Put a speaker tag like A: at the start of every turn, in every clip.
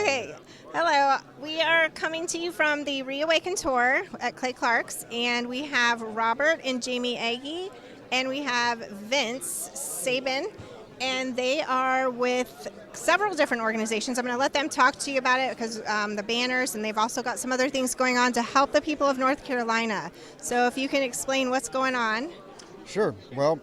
A: Okay, hello. We are coming to you from the Reawaken Tour at Clay Clark's, and we have Robert and Jamie Agee, and we have Vince Sabin, and they are with several different organizations. I'm going to let them talk to you about it because the banners, and they've also got some other things going on to help the people of North Carolina. So if you can explain what's going on.
B: Sure. Well,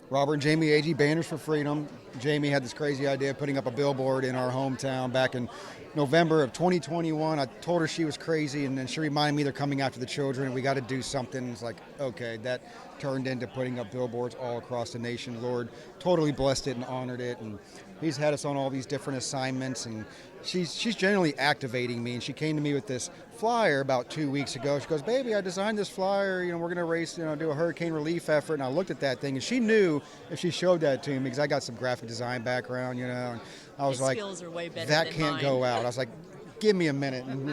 B: Robert and Jamie Agee, Banners for Freedom. Jamie had this crazy idea of putting up a billboard in our hometown back in November of 2021. I told her she was crazy, and then she reminded me they're coming after the children, and we got to do something. It's like, okay, that turned into putting up billboards all across the nation. Lord totally blessed it and honored it, and he's had us on all these different assignments, and she's generally activating me, and she came to me with this flyer about 2 weeks ago. She goes, baby, I designed this flyer, we're going to race, do a hurricane relief effort. And I looked at that thing, and she knew if she showed that to me, because I got some graphic design background, and I was
C: His
B: like,
C: skills are way better
B: that
C: than
B: can't
C: mine.
B: go out. I was like, give me a minute. And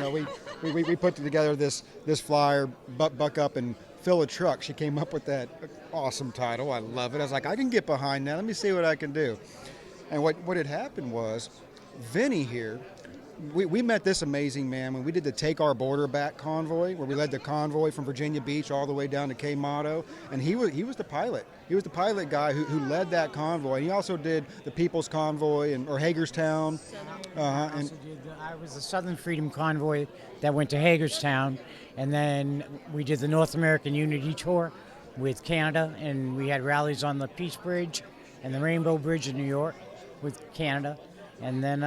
B: we put together this flyer, buck up and fill a truck. She came up with that awesome title. I love it. I was like, I can get behind that. Let me see what I can do. And what had happened was, Vinny here, we met this amazing man when we did the Take Our Border Back convoy, where we led the convoy from Virginia Beach all the way down to Cape Motto, and he was the pilot. He was the pilot guy who led that convoy. And he also did the People's Convoy or Hagerstown.
D: I was the Southern Freedom Convoy that went to Hagerstown, and then we did the North American Unity Tour with Canada, and we had rallies on the Peace Bridge and the Rainbow Bridge in New York with Canada, and then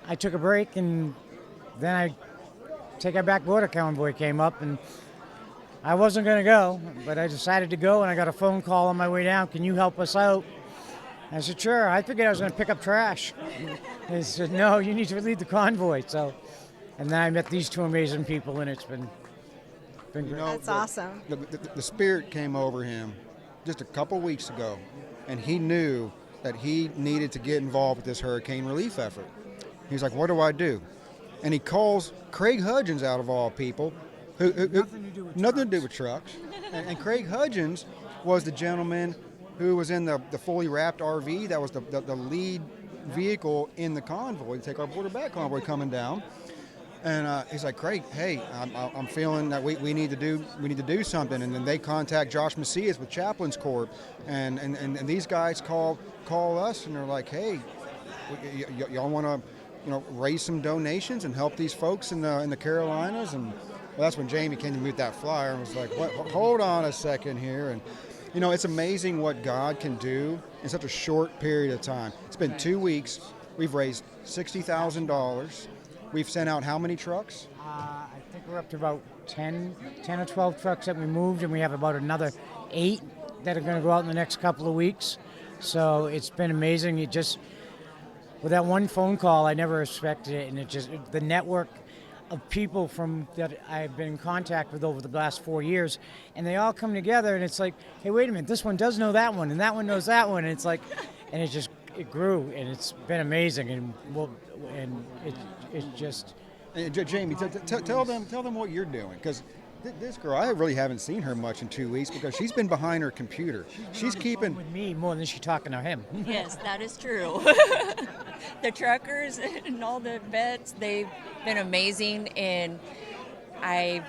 D: I took a break, and then Take Our Back Border Convoy came up, and I wasn't going to go, but I decided to go, and I got a phone call on my way down. Can you help us out? I said, sure. I figured I was going to pick up trash. They said, no, you need to lead the convoy. So, and then I met these two amazing people, and it's been great.
A: That's awesome.
B: The spirit came over him just a couple weeks ago, and he knew that he needed to get involved with this hurricane relief effort. He's like, what do I do? And he calls Craig Hudgens, out of all people, who nothing to do with trucks. and Craig Hudgens was the gentleman who was in the fully wrapped RV that was the lead vehicle in the convoy, Take Our Border Back convoy coming down. And he's like, Craig, hey, I'm feeling that we need to do something. And then they contact Josh Macias with Chaplains Corp, and these guys call us, and they're like, hey, y'all want to raise some donations and help these folks in the Carolinas. And that's when Jamie came to me with that flyer and was like, what, hold on a second here. And it's amazing what God can do in such a short period of time. It's been 2 weeks. We've raised $60,000. We've sent out how many trucks?
D: I think we're up to about 10 or 12 trucks that we moved, and we have about another 8 that are going to go out in the next couple of weeks. So it's been amazing. With that one phone call, I never expected it, and the network of people that I've been in contact with over the last 4 years, and they all come together, and it's like, hey, wait a minute, this one does know that one, and that one knows that one, and it's like, and it grew, and it's been amazing, and it's just.
B: Jamie, tell them what you're doing, because this girl, I really haven't seen her much in 2 weeks because she's been behind her computer. She's keeping
D: with me more than she's talking to him.
C: Yes, that is true. The truckers and all the vets, they've been amazing, and I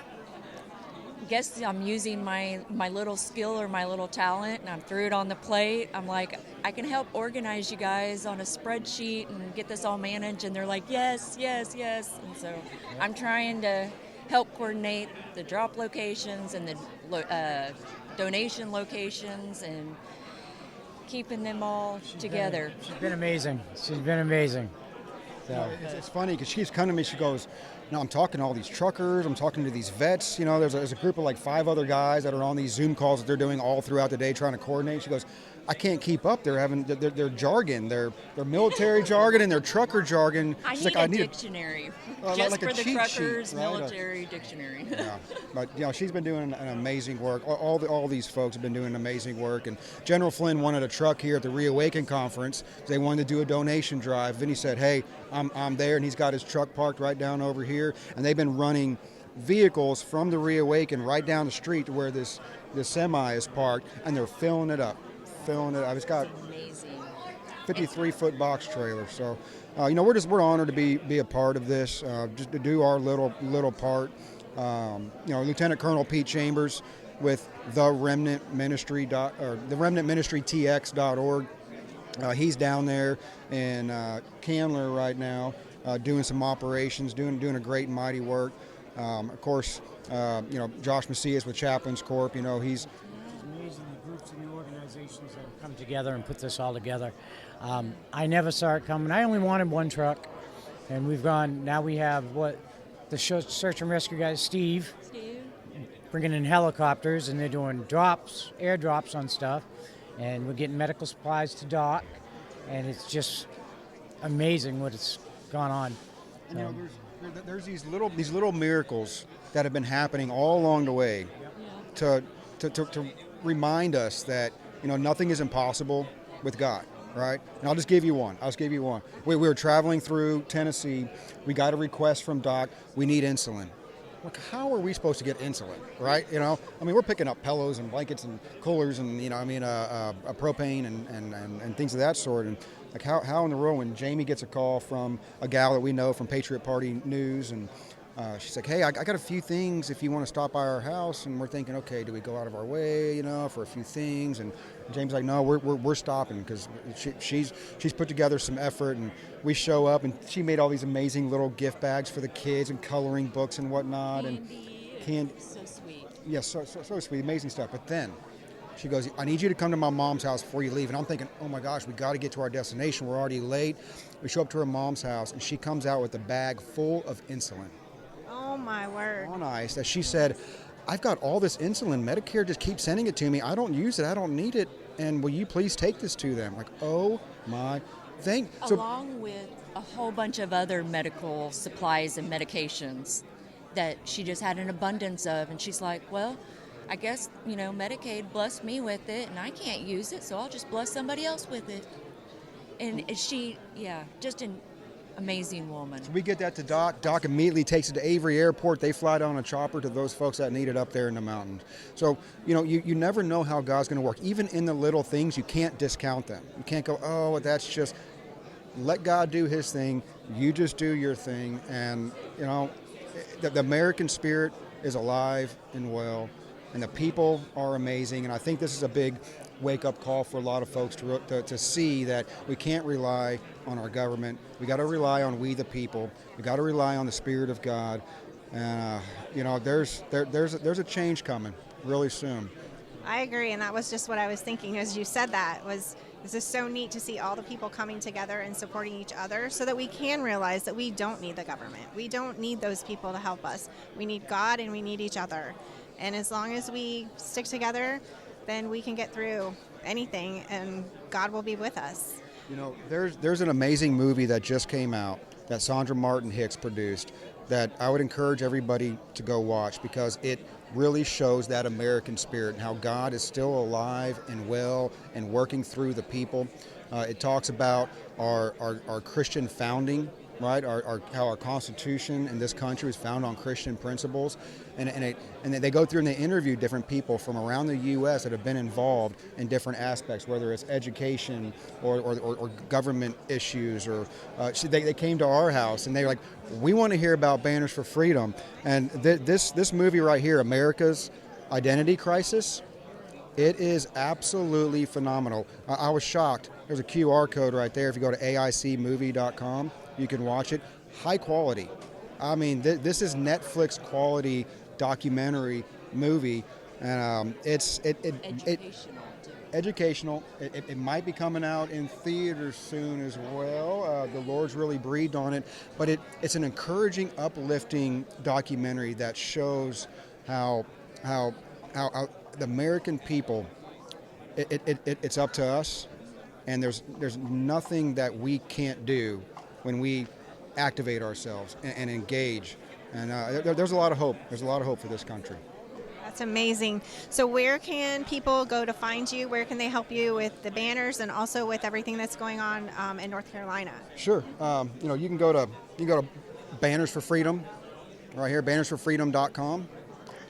C: guess I'm using my little skill or my little talent, and I threw it on the plate. I'm like, I can help organize you guys on a spreadsheet and get this all managed, and they're like, yes. And so I'm trying to help coordinate the drop locations and the donation locations and keeping them all together.
D: She's been amazing. So.
B: It's funny because she's come to me, she goes, I'm talking to all these truckers, I'm talking to these vets, there's a group of like 5 other guys that are on these Zoom calls that they're doing all throughout the day trying to coordinate. She goes, I can't keep up. They're having their jargon, their military jargon and their trucker jargon.
C: She's I need a dictionary just like for the truckers, sheet, right? Military dictionary.
B: Yeah, but she's been doing an amazing work. All these folks have been doing amazing work. And General Flynn wanted a truck here at the Reawaken conference. They wanted to do a donation drive. Vinny said, hey, I'm there, and he's got his truck parked right down over here. And they've been running vehicles from the Reawaken right down the street to where this semi is parked, and they're filling it up. It's got 53-foot box trailer. So we're honored to be a part of this, just to do our little part. Lieutenant Colonel Pete Chambers with the Remnant Ministry or the Remnant Ministry TX.org. He's down there in Candler right now, doing some operations, doing a great and mighty work. Of course, Josh Macias with Chaplains Corp. He's
D: It's amazing the groups and the organizations that have come together and put this all together. I never saw it coming. I only wanted one truck, and now we have the search and rescue guys, Steve, bringing in helicopters, and they're doing airdrops on stuff, and we're getting medical supplies to dock, and it's just amazing what it's gone on.
B: And, there's these little miracles that have been happening all along the way to remind us that nothing is impossible with God, right? And I'll just give you one. We were traveling through Tennessee. We got a request from Doc. We need insulin. Like, how are we supposed to get insulin, right? We're picking up pillows and blankets and coolers and propane and things of that sort. And like, how in the world, when Jamie gets a call from a gal that we know from Patriot Party News, and she's like, hey, I got a few things if you want to stop by our house. And we're thinking, okay, do we go out of our way, for a few things? And James like, no, we're stopping, because she's put together some effort, and we show up, and she made all these amazing little gift bags for the kids and coloring books and whatnot. Candy.
C: So sweet.
B: Yes, so sweet, amazing stuff. But then she goes, I need you to come to my mom's house before you leave. And I'm thinking, oh my gosh, we got to get to our destination. We're already late. We show up to her mom's house, and she comes out with a bag full of insulin.
A: Oh my word.
B: On ice, that she said, I've got all this insulin. Medicare just keeps sending it to me. I don't use it. I don't need it. And will you please take this to them? Like, oh my thing.
C: Along with a whole bunch of other medical supplies and medications that she just had an abundance of. And she's like, well, I guess, Medicaid blessed me with it, and I can't use it, so I'll just bless somebody else with it. And just an amazing woman.
B: So we get that to Doc. Doc immediately takes it to Avery Airport. They fly down a chopper to those folks that need it up there in the mountains. So, you never know how God's going to work. Even in the little things, you can't discount them. You can't go, oh, that's just, let God do his thing. You just do your thing. And, the American spirit is alive and well, and the people are amazing. And I think this is a big wake-up call for a lot of folks to see that we can't rely on our government. We got to rely on we the people. We got to rely on the Spirit of God. And there's a change coming really soon.
A: I agree, and that was just what I was thinking as you said that. It's just so neat to see all the people coming together and supporting each other, so that we can realize that we don't need the government. We don't need those people to help us. We need God, and we need each other. And as long as we stick together, then we can get through anything, and God will be with us.
B: There's an amazing movie that just came out that Sandra Martin Hicks produced that I would encourage everybody to go watch, because it really shows that American spirit and how God is still alive and well and working through the people. It talks about our Christian founding, right? How our Constitution in this country is founded on Christian principles, and they go through and they interview different people from around the U.S. that have been involved in different aspects, whether it's education or government issues, or they came to our house and they were like, we want to hear about Banners for Freedom. And this movie right here, America's Identity Crisis, it is absolutely phenomenal. I was shocked. There's a QR code right there. If you go to aicmovie.com, you can watch it. High quality. I mean, this is Netflix quality documentary movie, and it's educational. It might be coming out in theaters soon as well. The Lord's really breathed on it, but it's an encouraging, uplifting documentary that shows how the American people, it's up to us, and there's nothing that we can't do when we activate ourselves and engage. And there's a lot of hope. There's a lot of hope for this country.
A: That's amazing. So where can people go to find you? Where can they help you with the banners and also with everything that's going on in North Carolina?
B: Sure. You can go to Banners for Freedom, right here, bannersforfreedom.com,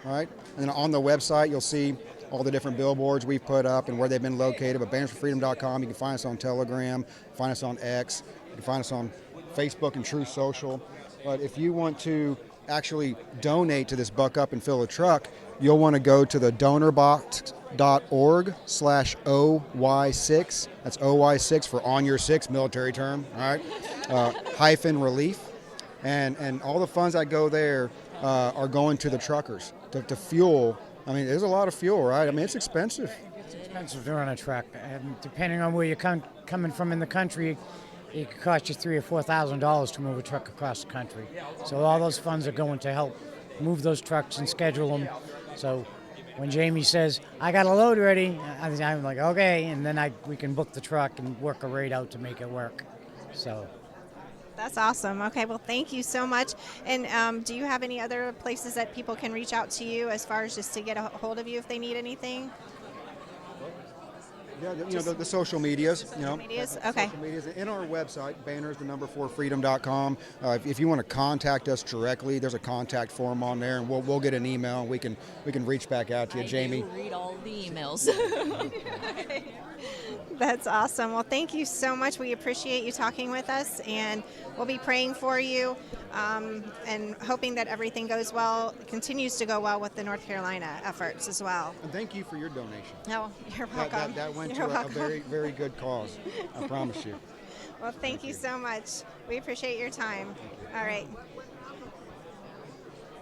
B: right? And then on the website, you'll see all the different billboards we've put up and where they've been located. But bannersforfreedom.com, you can find us on Telegram, find us on X, you can find us on Facebook and True Social. But if you want to actually donate to this Buck Up and Fill a Truck, you'll want to go to the donorbox.org/OY6. That's OY6 for on your six, military term, all right? Hyphen relief. And all the funds that go there are going to the truckers to fuel. I mean, there's a lot of fuel, right? I mean, it's expensive.
D: It's expensive to run a truck. And depending on where you're coming from in the country, it could cost you $3,000 or $4,000 to move a truck across the country. So all those funds are going to help move those trucks and schedule them. So when Jamie says, I got a load ready, I'm like, okay, and then we can book the truck and work a rate out to make it work. So
A: That's awesome. Okay, well, thank you so much. And do you have any other places that people can reach out to you as far as just to get a hold of you if they need anything?
B: Yeah, the social medias.
A: Medias? Okay.
B: Social medias. In our website, banners4freedom.com. If you want to contact us directly, there's a contact form on there, and we'll get an email. And we can reach back out to you, Jamie.
C: I do read all the emails.
A: That's awesome. Well, thank you so much. We appreciate you talking with us, and we'll be praying for you and hoping that everything goes well, continues to go well with the North Carolina efforts as well.
B: And thank you for your donation.
A: Oh, you're welcome.
B: That went
A: You're
B: to a
A: welcome.
B: very, very good cause. I promise you.
A: Well, thank you so much. We appreciate your time. All right.